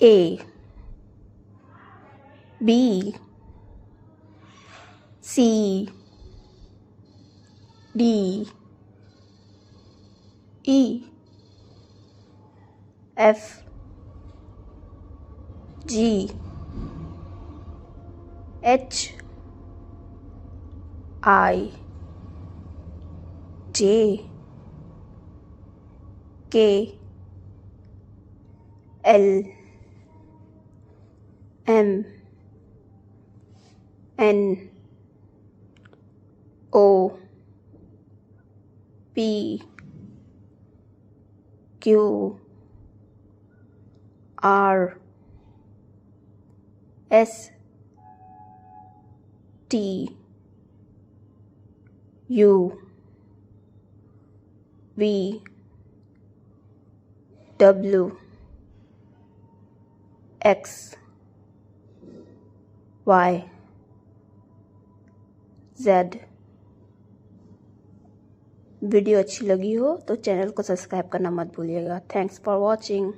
A B C D E F G H I J K L M N O P Q R S T U V W X Y Z। Video अच्छी लगी हो तो channel को subscribe करना मत भूलिएगा। Thanks for watching.